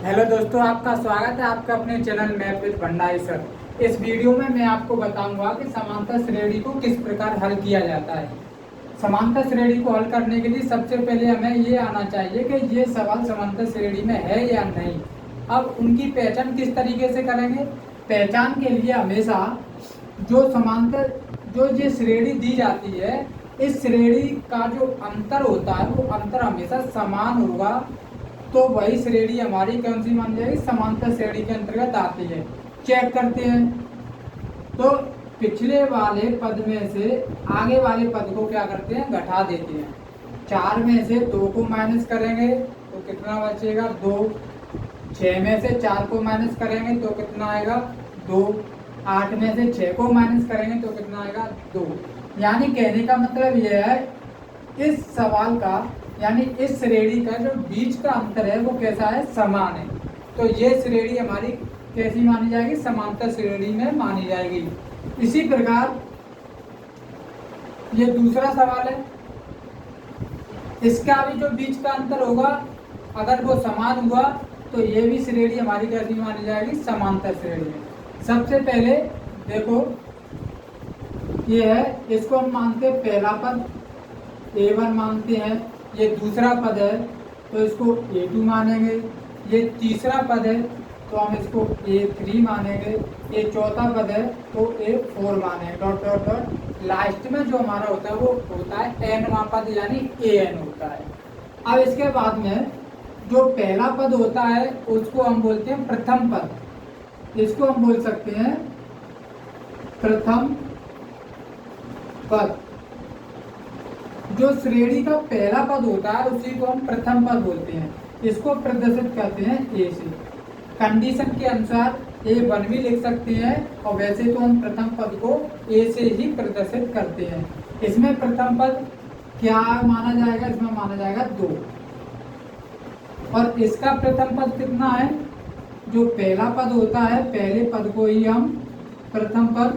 Hello दोस्तों, आपका स्वागत है आपका अपने channel math with Bhandari sir. इस वीडियो में मैं आपको बताऊंगा कि समांतर श्रेणी को किस प्रकार हल किया जाता है। समांतर श्रेणी को हल करने के लिए सबसे पहले हमें ये आना चाहिए कि ये सवाल समांतर श्रेणी में है या नहीं। अब उनकी पहचान किस तरीके से करेंगे। पहचान के लिए हमेशा जो ये श्रेणी दी जाती है, इस श्रेणी का जो अंतर होता है वो अंतर हमेशा समान होगा, तो वही श्रेणी हमारी कौन सी मान जाएगी, समांतर श्रेणी के अंतर्गत आती है। चेक करते हैं। तो पिछले वाले पद में से आगे वाले पद को क्या करते हैं, घटा देते हैं। 4 में से 2 को माइनस करेंगे तो कितना बचेगा, 2। 6 में से 4 को माइनस करेंगे तो कितना आएगा, 2। 8 में से 6 को माइनस करेंगे तो कितना आएगा, 2। यानी कहने का मतलब यह है, इस सवाल का यानी इस श्रेणी का जो बीच का अंतर है वो कैसा है, समान है। तो ये श्रेणी हमारी कैसी मानी जाएगी, समांतर श्रेणी में मानी जाएगी। इसी प्रकार ये दूसरा सवाल है, इसका भी जो बीच का अंतर होगा अगर वो समान हुआ तो ये भी श्रेणी हमारी कैसी मानी जाएगी, समांतर श्रेणी में। सबसे पहले देखो, ये है, इसको हम मानते हैं पहला पद A1 मानते हैं। ये दूसरा पद है तो इसको A2 मानेंगे। ये तीसरा पद है तो हम इसको A3 मानेंगे। ये चौथा पद है तो A4 मानेंगे। डॉट डॉट डॉट लास्ट में जो हमारा होता है वो होता है nवां पद यानी AN होता है। अब इसके बाद में जो पहला पद होता है उसको हम बोलते हैं प्रथम पद। इसको हम बोल सकते हैं प्रथम पद। जो श्रेणी का पहला पद होता है उसी को हम प्रथम पद बोलते हैं। इसको प्रदर्शित करते हैं ए से। कंडीशन के अनुसार A1 भी लिख सकते हैं और वैसे तो हम प्रथम पद को ए से ही प्रदर्शित करते हैं। इसमें प्रथम पद क्या माना जाएगा, इसमें माना जाएगा 2। और इसका प्रथम पद कितना है, जो पहला पद होता है पहले पद को ही हम प्रथम पद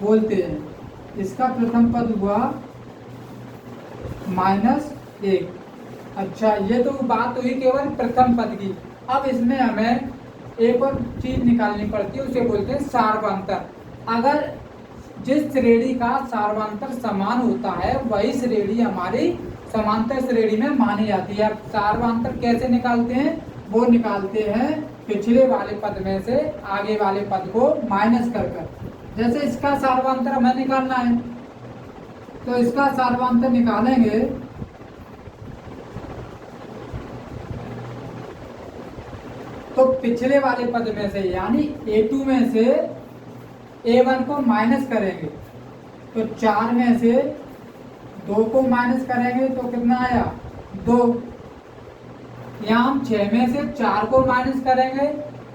बोलते हैं। इसका प्रथम पद हुआ -1। अच्छा, ये तो बात हुई केवल प्रथम पद की। अब इसमें हमें एक और चीज निकालनी पड़ती है, उसे बोलते हैं सार्वंतर। अगर जिस श्रेणी का सार्वंतर समान होता है वही श्रेणी हमारी समांतर श्रेणी में मानी जाती है। अब सार्वंतर कैसे निकालते हैं, वो निकालते हैं पिछले वाले पद में से आगे वाले पद को माइनस कर कर। जैसे इसका सार्वंतर हमें निकालना है तो इसका सार्वंतर निकालेंगे तो पिछले वाले पद में से यानी A2 में से A1 को माइनस करेंगे तो 4 में से 2 को माइनस करेंगे तो कितना आया, 2। यहाँ हम 6 में से 4 को माइनस करेंगे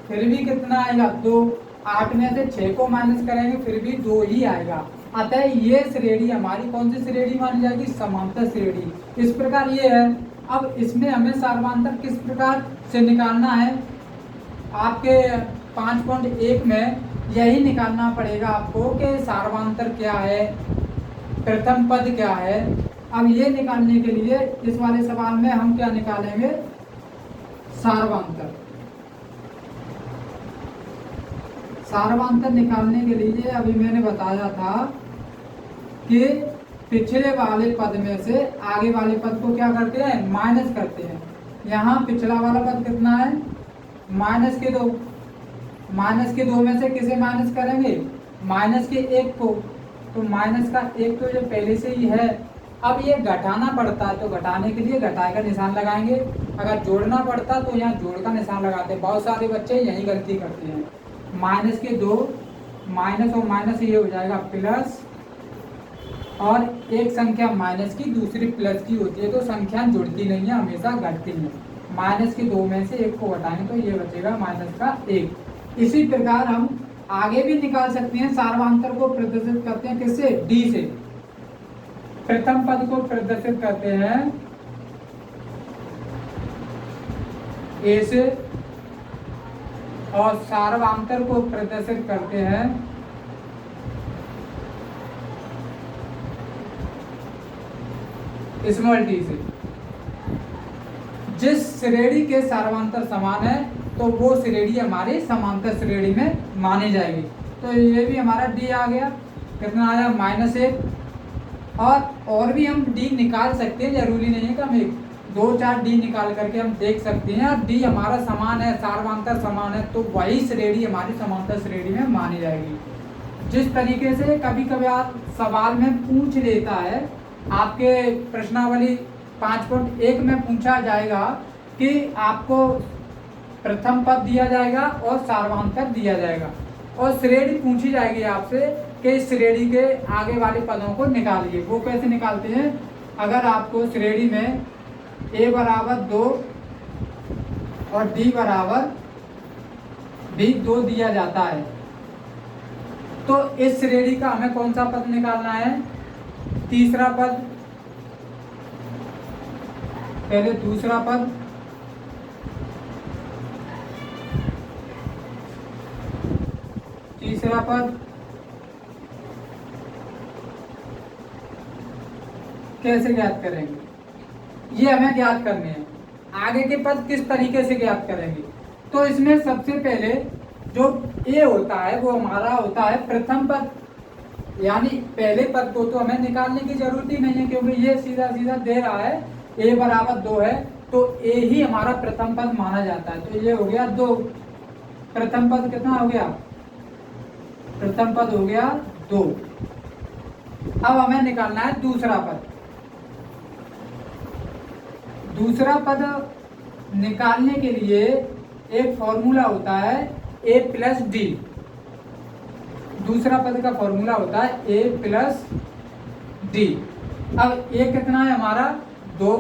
फिर भी कितना आएगा, 2। 8 में से 6 को माइनस करेंगे फिर भी 2 ही आएगा। अतः ये श्रेणी हमारी कौन सी श्रेणी मानी जाएगी, समांतर श्रेणी। इस प्रकार ये है। अब इसमें हमें सार्वंतर किस प्रकार से निकालना है, आपके 5.1 में यही निकालना पड़ेगा आपको कि सार्वंतर क्या है, प्रथम पद क्या है। अब ये निकालने के लिए इस वाले सवाल में हम क्या निकालेंगे, सार्वंतर। सार्वंतर निकालने के लिए अभी मैंने बताया था कि पिछले वाले पद में से आगे वाले पद को क्या करते हैं, माइनस करते हैं। यहाँ पिछला वाला पद कितना है, -2। -2 में से किसे माइनस करेंगे, -1 को। तो माइनस का 1 तो जो पहले से ही है। अब ये घटाना पड़ता है तो घटाने के लिए घटाए का निशान लगाएंगे। अगर जोड़ना पड़ता तो यहाँ जोड़ का निशान लगाते हैं। बहुत सारे बच्चे यही गलती करते हैं। -2 माइनस और माइनस ये हो जाएगा प्लस, और एक संख्या माइनस की दूसरी प्लस की होती है तो संख्या जुड़ती नहीं है, हमेशा घटती है। -2 में से 1 को घटाएंगे तो ये बचेगा -1। इसी प्रकार हम आगे भी निकाल सकते हैं। सार्वंतर को प्रदर्शित करते हैं किससे, D से। प्रथम पद को प्रदर्शित करते हैं A से और सार्वंतर को प्रदर्शित करते हैं स्मॉल d से। जिस श्रेणी के सार्वंतर समान है तो वो श्रेणी हमारी समांतर श्रेणी में मानी जाएगी। तो ये भी हमारा डी आ गया, कितना आया -1। और भी हम डी निकाल सकते हैं, जरूरी नहीं है कि हम 2-4 डी निकाल करके हम देख सकते हैं। और डी हमारा समान है, सार्वमांतर समान है, तो वही श्रेणी हमारी समांतर श्रेणी में मानी जाएगी। जिस तरीके से कभी कभी आप सवाल में पूछ लेता है, आपके प्रश्नावली 5.1 में पूछा जाएगा कि आपको प्रथम पद दिया जाएगा और सार्वमांतर दिया जाएगा और श्रेणी पूछी जाएगी आपसे कि इस श्रेणी के आगे वाले पदों को निकालिए। वो कैसे निकालते हैं? अगर आपको श्रेणी में a बराबर 2 और d बराबर भी 2 दिया जाता है, तो इस श्रेणी का हमें कौन सा पद निकालना है? तीसरा पद, पहले दूसरा पद, तीसरा पद, कैसे ज्ञात करेंगे? ये हमें ज्ञात करने हैं। आगे के पद किस तरीके से ज्ञात करेंगे? तो इसमें सबसे पहले जो ए होता है वो हमारा होता है प्रथम पद, यानी पहले पद को तो हमें निकालने की जरूरत ही नहीं है, क्योंकि ये सीधा सीधा दे रहा है a बराबर 2 है, तो a ही हमारा प्रथम पद माना जाता है। तो ये हो गया 2, प्रथम पद कितना हो गया? प्रथम पद हो गया 2। अब हमें निकालना है दूसरा पद। दूसरा पद निकालने के लिए एक फॉर्मूला होता है a प्लस डी। दूसरा पद का फॉर्मूला होता है a प्लस डी। अब a कितना है हमारा? 2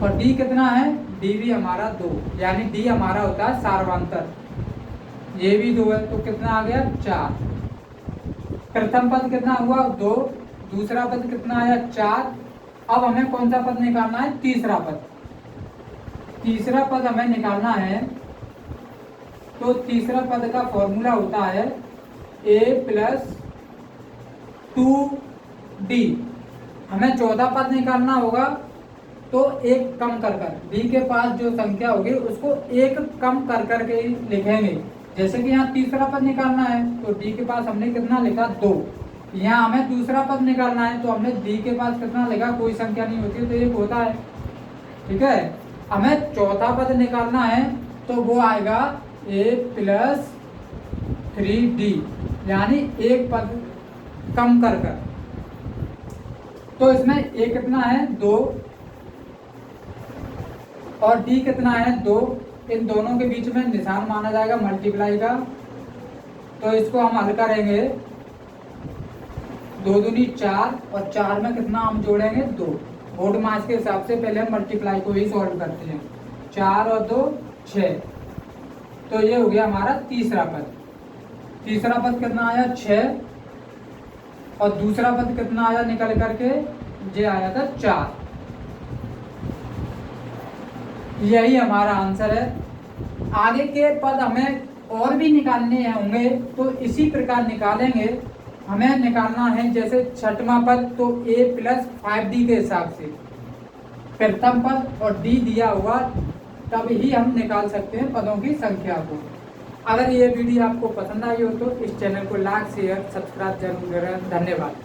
और d कितना है? d भी हमारा 2, यानी d हमारा होता है सार्वमांतर। ये भी 2 है, तो कितना आ गया? 4। प्रथम पद कितना हुआ? 2। दूसरा पद कितना आया? 4। अब हमें कौन सा पद निकालना है? तीसरा पद। तीसरा पद हमें निकालना है, तो तीसरा पद का फॉर्मूला होता है a प्लस 2d। हमें 14 पद निकालना होगा, तो एक कम कर d के पास जो संख्या होगी उसको एक कम कर करके लिखेंगे। जैसे कि यहाँ तीसरा पद निकालना है, तो d के पास हमने कितना लिखा? 2। यहाँ हमें दूसरा पद निकालना है, तो हमने d के पास कितना लिखा? कोई संख्या नहीं होती तो एक होता है, ठीक है। हमें चौथा पद निकालना है, तो वो आएगा a प्लस 3d, यानी एक पद कम कर। तो इसमें a कितना है? 2 और d कितना है? 2। इन दोनों के बीच में निशान माना जाएगा मल्टीप्लाई का, तो इसको हम हल करेंगे। 2 दूनी 4 और 4 में कितना हम जोड़ेंगे? 2। बोर्ड मास के हिसाब से पहले हम मल्टीप्लाई को ही सॉल्व करते हैं। 4 और 2 6। तो ये हो गया हमारा तीसरा पद। तीसरा पद कितना आया? 6। और दूसरा पद कितना आया निकल करके? ये आया था 4। यही हमारा आंसर है। आगे के पद हमें और भी निकालने होंगे, तो इसी प्रकार निकालेंगे। हमें निकालना है जैसे छठवां पद, तो a प्लस 5d के हिसाब से प्रथम पद और d दिया हुआ, तब ही हम निकाल सकते हैं पदों की संख्या को। अगर ये वीडियो आपको पसंद आई हो तो इस चैनल को लाइक शेयर सब्सक्राइब जरूर करें। धन्यवाद।